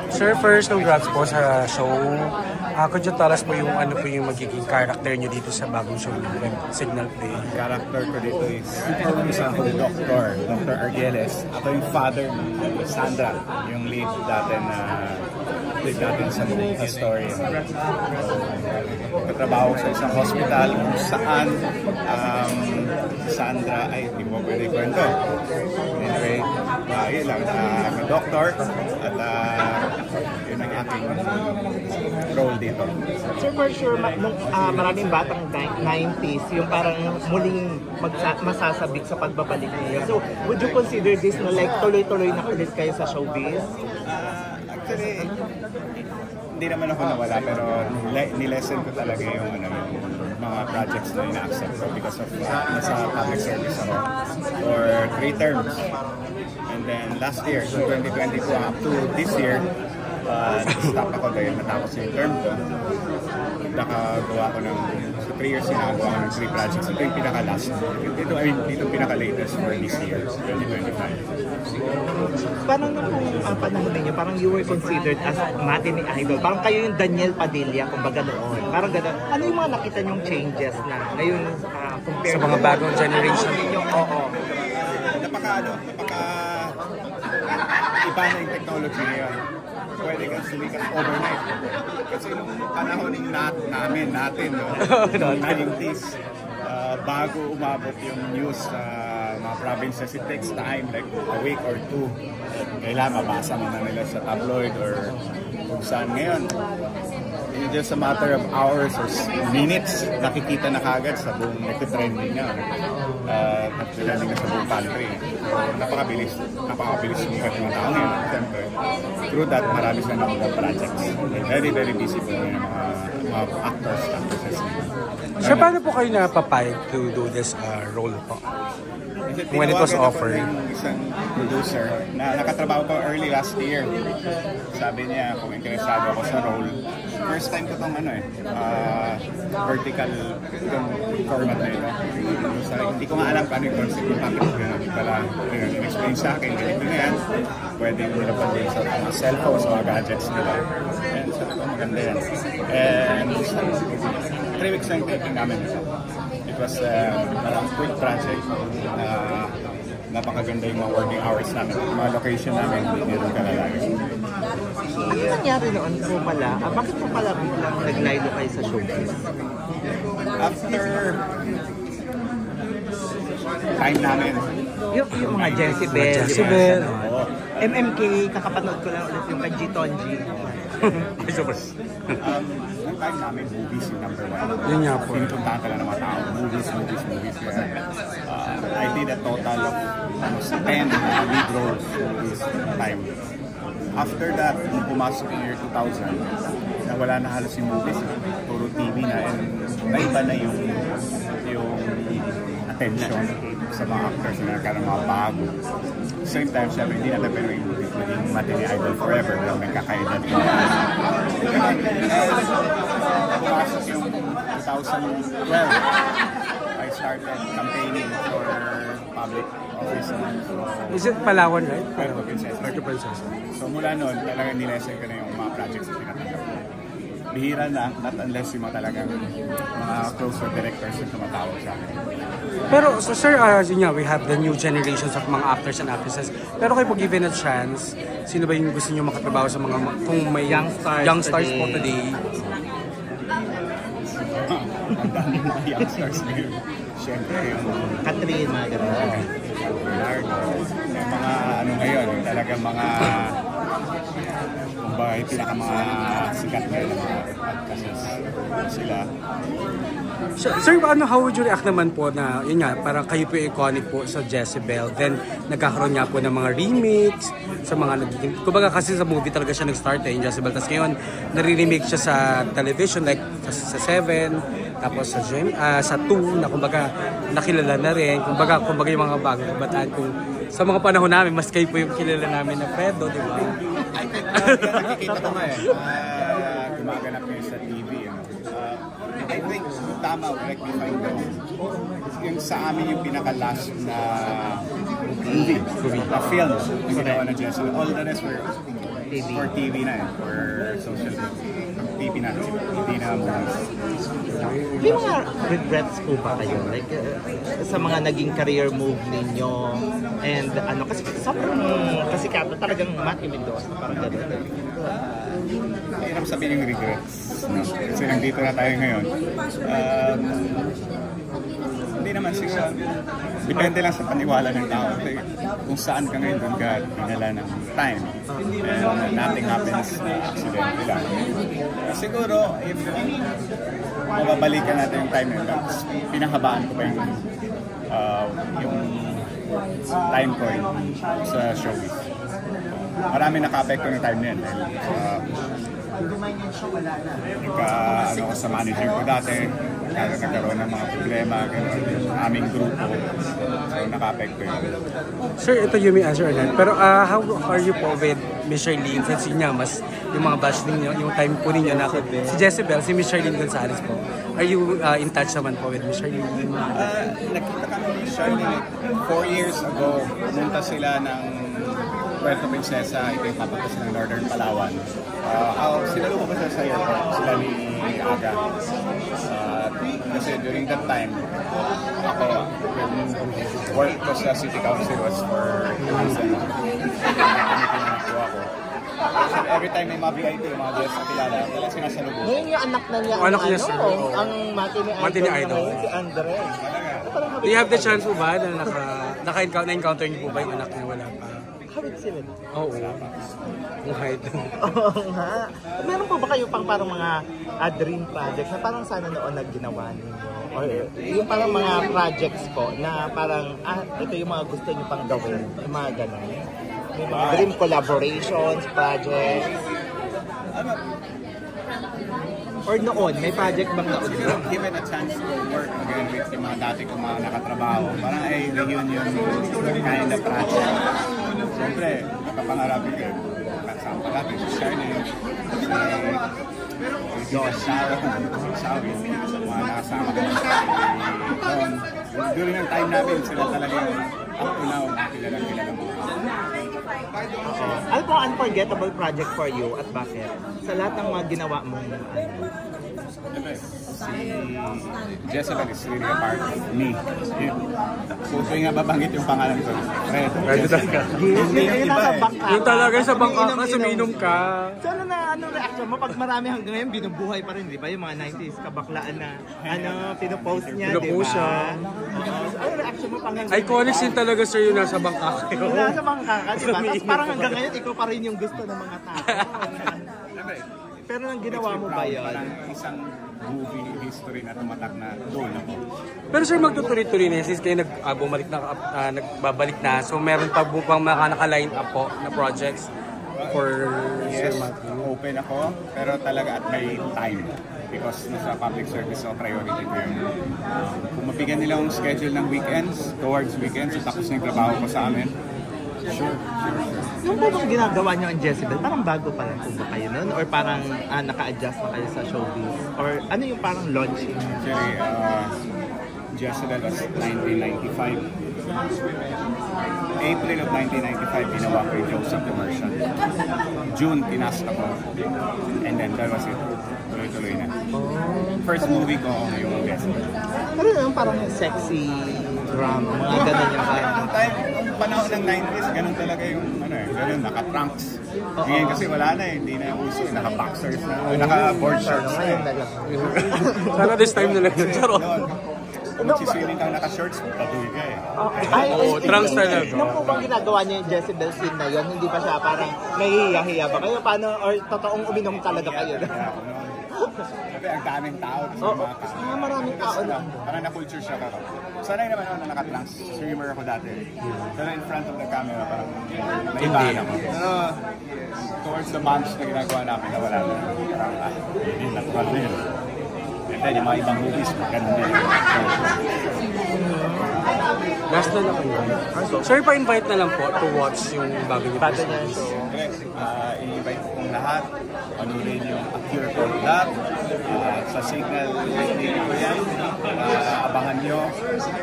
Sir, first, congrats po sa show. Could you tell us po yung ano po yung magiging character nyo dito sa bagong show ng Signal Play? Character ko dito is isa ako ni Dr. Argeles. Ako yung father ni Sandra, yung lead natin sa story. Katrabaho sa isang hospital kung saan Sandra ay hindi mo pwede kwento. Anyway, yun lang, I'm a doctor at yun ang aking role dito. Sir, for sure, maraming batang 90s, yung parang muling masasabik sa pagbabalik niya. So, would you consider this na like tuloy-tuloy na ulit kayo sa showbiz? Actually, hindi naman ako nawala pero nilesen ko talaga yung mga projects na ina-accept ko because of nasa public service ako for 3 terms. And then last year, so 2022 up to this year, stop ako dahil natapos yung term ko. Nakagawa ko ng, so 3 years sinagawa ko ng 3 projects. Ito yung pinaka-last. Ito yung pinaka-latest for this year, 2025. Parang nung panahon ninyo, parang you were considered as matinee idol. Parang kayo yung Daniel Padilla, kumbaga noon. Parang gano'n. Ano yung mga nakita nyong changes na ngayon compare sa mga bagong generation? Oo. Napaka iba na yung technology ngayon. Pwede kang sumikat overnight. Kasi nung panahon natin, noong 90s, bago umabot yung news sa mga provinces, it takes time, like a week or 2. Kailangan mabasa mo na nila sa tabloid or kung saan. Ngayon, it's just a matter of hours or minutes, nakikita na kagad sa buong nagtitrending na. Nagtitrending na sa buong country. So, napakabilis sumikat yung tao ngayon. Siyempre, through that, marami silang mga projects. Very, very busy po yung mga actresses. Sir, paano po kayo napapayag to do this role po? When it was offered? Isang producer na nakatrabaho ko early last year. Sabi niya kung interesado ako sa role. First time ko itong vertical format na ito. So, hindi ko nga alam paano yung concept yung package ko. Pala, in-explain sa akin, ganito na yan. Pwede yung nilapad din sa mga cellphones, mga gadgets nila. And sabi ko, maganda yan. And 3 weeks na yung taping namin ito. It was a quick project. Napakaganda yung mga working hours namin. Mga location namin, hindi rin kalalagay. Ano nangyari noon po pala? Bakit po pala biglang naglaylo kayo sa showbiz? After time namin. Yung mga Jezebel. MMK, kakapanood ko lang ulit yung kay G-Tonji. Ang time namin, movies yung number 1. Yun nga po. Pinupuntahan ka lang ng mga tao. Movies. I did a total of almost 10 lead roles this time. After that, nung pumasok yung year 2000, nawala na halos yung movies. Puro TV na. And naiba na yung attention sa mga actors na nagkaroon mga bago. Same time, syempre, hindi natin pero yung maging matinee idol forever lang nagkakaedad. Pumasok yung 2012, I started campaigning for public office. So, Is it Palawan, right? Puerto Princesa. So mula noon, talagang nilesen ko na yung mga projects na pinatanggap ko. Bihira na, not unless yung mga talagang mga closer directors yung tumatawag sa akin. Pero, so sir, yun nga, we have the new generations of mga actors and actresses. Pero kayo po given a chance, sino ba yung gusto nyo makatrabaho sa mga, kung may young stars po today? Ang daming mga young stars ngayon. Siyempre, yung Katrina, gano'n. Bernardo, may mga ano ngayon, talagang mga kumbaga pinaka mga sikat ngayon ng mga actresses sila. Sir, how would you react naman po na, yun nga, parang kayo po iconic po sa Jezebel, then nagkakaroon nga po ng mga remakes, sa mga nagiging, kumbaga kasi sa movie talaga siya nag-start yung Jezebel, tapos ngayon, nare-remake siya sa television, like sa 7, tapos sa 2, na kumbaga nakilala na rin, kumbaga yung mga bagong kabataan, kung sa mga panahon namin, mas kayo po yung kilala namin na Fredo, di ba? Nakikita ko nga gumaganap ngayon sa TV. I think tama, correct me if I'm wrong. Yung sa amin yung pinaka-last na movie. A film na ginawa na Jezebel. All the rest were for TV na for social TV na. Hindi na movies. May mga regrets po ba kayo? Like, sa mga naging career move ninyo and ano, kasi sobrang kasikatan talagang Matty Mendoza, parang gano'n. Hirap sabihin yung regrets. No? Kasi nandito na tayo ngayon. Hindi naman siguro. Depende lang sa paniwala ng tao. Kasi kung saan ka ngayon, doon ka pinala ng time. And nothing happens na accidentally lang. Siguro, if mababalikan natin yung time yun, pinahabaan ko pa yung time ko sa showbiz. Marami naka-apekto ng time na yun. Ano ko sa manager ko dati, nagkaroon ng mga problema, aming grupo, so naka-apekto yun. Sir, ito you may answer again. Pero how are you po with Miss Charlene? Since yun nga, mas yung mga bash ninyo, yung time po ninyo na si Jezebel, si Miss Charlene Gonzalez po. Are you in touch naman po with Miss Charlene? Nakita kami ni Charlene 4 years ago. Pumunta sila ng Puerto Princesa, ito yung papunta ng Northern Palawan. Sinalubo ko sa airport, sila ni Aga. Kasi during that time, ako, yung work ko sa City Council was for reason. So every time may mga VIP, mga guests na kilala, talagang sinasalubo. Ngayon yung anak na niya, Anak niya, sir. ang Matty ni Idol, si Andre. Do you have the chance po ba na na-encounter niyo po ba yung anak niya? Wala pa. Hawig sila. Oo. Yung height. Oo nga. Meron po ba kayo pang parang mga dream projects na parang sana noon na ginawa ninyo? Or yung parang mga projects po na parang, ito yung mga gusto niyo pang gawin. Yung mga ganun. May mga dream collaborations, projects. Or noon, may project bang noon? Given a chance to work again with yung mga dati kong mga nakatrabaho, parang ay reunion kind of project. Siyempre, nakapangarapin ko. Kasama pa natin si Charlene, si Shawi, mga nakasama ko. During ng time namin, sila talaga yung up to now, kilalang mo. Ano po ang unforgettable project for you at bakit? Sa lahat ng mga ginawa mong Si Jezebel is really a part of me. So nga babanggit yung pangalan ko. Redo talaga. Yung nasa bangka. Yung talaga sa bangka ka, suminom ka. So ano reaction mo? Pag marami hanggang ngayon, binubuhay pa rin, di ba? Yung mga 90s kabaklaan na, pinopost niya, di ba? Pinopost siya. Ano reaction mo pang hanggang Iconic scene talaga sir yung nasa bangka kayo. nasa bangka ka, di ba? Tapos parang hanggang ngayon, ikaw pa rin yung gusto ng mga tao. Pero nang ginawa mo ba yun? Parang isang movie history na tumatak na doon ako. Pero sir, magtutuloy-tuloy na since kayo nagbabalik na. So meron pa bukang mga naka-line up po na projects for Yes, Sir Matthew. open ako, pero talaga at may time. Because nasa public service so priority ko yun. Kung mabigyan nila yung schedule ng weekends, towards weekends, tapos na yung trabaho ko sa amin, sure. Yung ba bang ginagawa niyo ang Jezebel? Parang bago pa lang po ba kayo nun? Or parang naka-adjust na kayo sa showbiz? Or ano yung parang launching? Actually, Jezebel was 1995. April of 1995, ginawa ko yung Joseph commercial. June, tinast ako. And then that was it. Tuloy-tuloy na. First movie ko yung Jezebel. Ano yung parang sexy drama? Mga ganun yung parang... Nung time, nung panahon ng 90s, ganun talaga yung, ganun, naka-trunks. Ngayon kasi wala na hindi na uso, naka-boxers na, naka-board shorts na. Sana this time na lang yun. Charot. Kung magsiswimming kang naka-shorts, patuloy ka eh. Trunks talaga. Nung po bang ginagawa niyo yung Jezebel scene na yun, hindi pa siya parang nahihiya-hiya ba kayo? Paano, or totoong uminom talaga kayo? Sabi, ang daming tao. Maraming tao na. Parang na-culture siya ako. Sanay naman ako na naka-trunks. Streamer ako dati. Pero in front of the camera, parang naibahan ako. Pero towards the months na ginagawa namin, nawala na. Parang, hindi natural na yun. And then, yung mga ibang movies, ganun din. Last na lang kayo. Sir, pa-invite na lang po to watch yung bago niyo po. Bago niya. So, I-invite ko kung lahat. Panurin yung A Cure for Love. Sa Signal TV ko yan. Abangan nyo.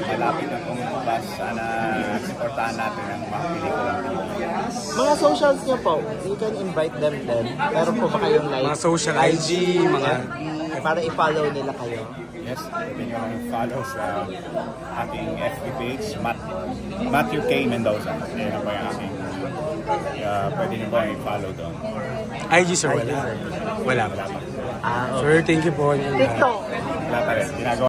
Malapit na pong bus. Sana supportahan natin ang mga pelikula. Mga socials niyo po, you can invite them then. Meron po ba kayong like Mga social IG, mga... para i-follow nila kayo? Yes, pwede nyo follow sa ating FB page, Matthew K. Mendoza. Yan po yung aking, pwede nyo ba i-follow doon. IG sir, wala. Wala pa. Ah, Sir, thank you po. TikTok. Wala pa rin. Ginagawa